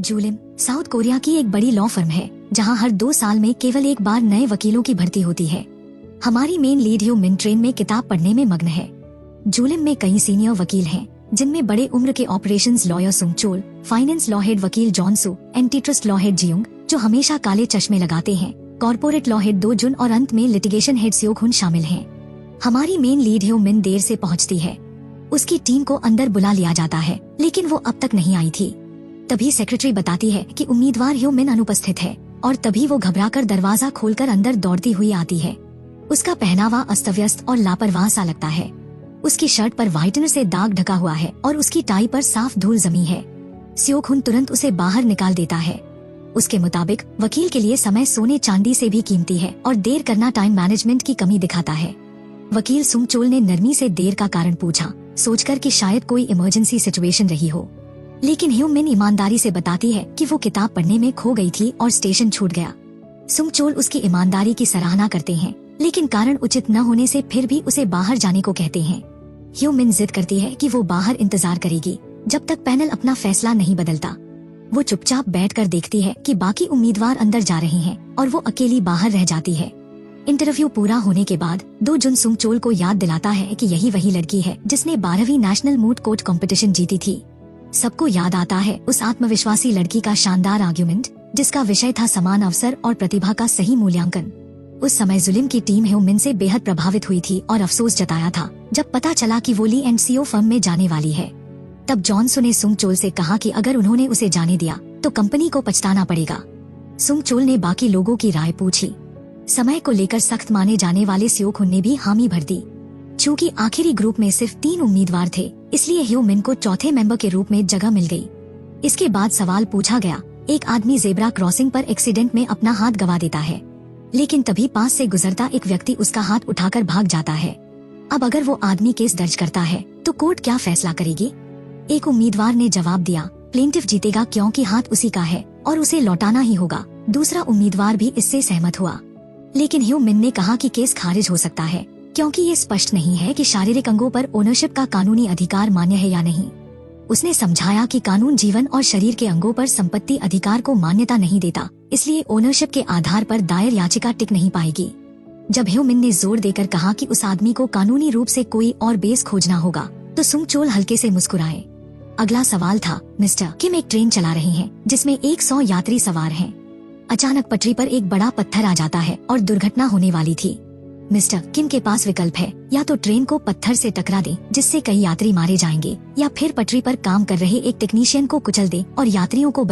जूलिम south Korea की एक बड़ी लॉ फर्म है जहां हर 2 साल में केवल एक बार नए वकीलों की भर्ती होती है। हमारी मेन लीड ह्यू मिन ट्रेन में किताब पढ़ने में मग्न है। जूलिम में कई सीनियर वकील हैं, जिनमें बड़े उम्र के operations lawyer Sung Chol, finance law head वकील John Soo, anti trust law head Jeong जो हमेशा काले चश्मे लगाते हैं, कॉर्पोरेट लॉ हेड दो जुन और अंत में लिटिगेशन हेड सियोक हुन शामिल हैं। हमारी मेन लीड ह्यू मिन देर से पहुंचती है। उसकी टीम को अंदर बुला लिया जाता है, लेकिन वो अब तक नहीं आई थी। तभी सेक्रेटरी बताती है कि उम्मीदवार ह्यू मिन अनुपस्थित है और तभी वो घबराकर दरवाजा खोलकर अंदर दौड़ती हुई आती है। उसका पहनावा अस्तव्यस्त और लापरवाह सा लगता है। उसकी शर्ट पर व्हाइटनर से दाग ढका हुआ है और उसकी टाई पर साफ धूल जमी है। सियोक हुन तुरंत उसे बाहर निकाल देता है। उसके मुताबिक वकील के लिए समय सोने चांदी से भी कीमती है और देर करना टाइम मैनेजमेंट की कमी दिखाता है। वकील सुंग चोल ने नरमी से देर का कारण पूछा, सोचकर कि शायद कोई इमरजेंसी सिचुएशन रही हो, लेकिन ह्यू मिन ईमानदारी से बताती है कि वो किताब पढ़ने में खो गई थी और स्टेशन छूट गया। सुंग चोल उसकी ईमानदारी की सराहना करते हैं, लेकिन कारण उचित न होने से फिर भी उसे बाहर जाने को कहते हैं। ह्यू मिन जिद करती है कि वो बाहर इंतजार करेगी जब तक पैनल अपना फैसला नहीं बदलता। वो चुपचाप बैठकर देखती है कि बाकी उम्मीदवार अंदर जा रहे हैं और वो अकेली बाहर रह जाती है। इंटरव्यू पूरा होने के बाद दो जुन सुंग चोल को याद दिलाता है कि यही वही लड़की है जिसने 12वीं नेशनल मूट कोर्ट कंपटीशन जीती थी। सबको याद आता है उस आत्मविश्वासी लड़की का शानदार आर्ग्यूमेंट, जिसका विषय था समान अवसर और प्रतिभा का सही मूल्यांकन। उस समय जुलिम की टीम ह्यू मिन से बेहद प्रभावित हुई थी और अफसोस जताया था जब पता चला कि वो ली एंड सीओ फर्म में जाने वाली है। तब जॉनसन ने सुंग चोल से कहा कि अगर उन्होंने उसे जाने दिया तो कंपनी को पछताना पड़ेगा। सुंग चोल ने बाकी लोगों की राय पूछी। समय को लेकर सख्त माने जाने वाले सियोक हुन ने भी हामी भर दी। चूँकि आखिरी ग्रुप में सिर्फ 3 उम्मीदवार थे, इसलिए ह्यू मिन को चौथे मेंबर के रूप में जगह मिल गई। इसके बाद सवाल पूछा गया, एक आदमी जेब्रा क्रॉसिंग पर एक्सीडेंट में अपना हाथ गवा देता है, लेकिन तभी पास से गुजरता एक व्यक्ति उसका हाथ उठाकर भाग जाता है। अब अगर वो आदमी केस दर्ज करता है तो कोर्ट क्या फैसला करेगी? एक उम्मीदवार ने जवाब दिया, प्लेंटिफ जीतेगा क्योंकि हाथ उसी का है और उसे लौटाना ही होगा। दूसरा उम्मीदवार भी इससे सहमत हुआ, लेकिन ह्यू मिन ने कहा कि केस खारिज हो सकता है क्योंकि ये स्पष्ट नहीं है कि शारीरिक अंगों पर ओनरशिप का कानूनी अधिकार मान्य है या नहीं। उसने समझाया कि कानून जीवन और शरीर के अंगों पर संपत्ति अधिकार को मान्यता नहीं देता, इसलिए ओनरशिप के आधार पर दायर याचिका टिक नहीं पाएगी। जब ह्यू मिन ने जोर देकर कहा कि उस आदमी को कानूनी रूप से कोई और बेस खोजना होगा, तो सुंग चोल हल्के से मुस्कुराए। अगला सवाल था, मिस्टर किम एक ट्रेन चला रहे हैं जिसमें 100 यात्री सवार हैं। अचानक पटरी पर एक बड़ा पत्थर आ जाता है और दुर्घटना होने वाली थी। मिस्टर किम के पास विकल्प है, या तो ट्रेन को पत्थर से टकरा दे जिससे कई यात्री मारे जाएंगे, या फिर पटरी पर काम कर रहे एक टेक्नीशियन को कुचल दे और यात्रियों को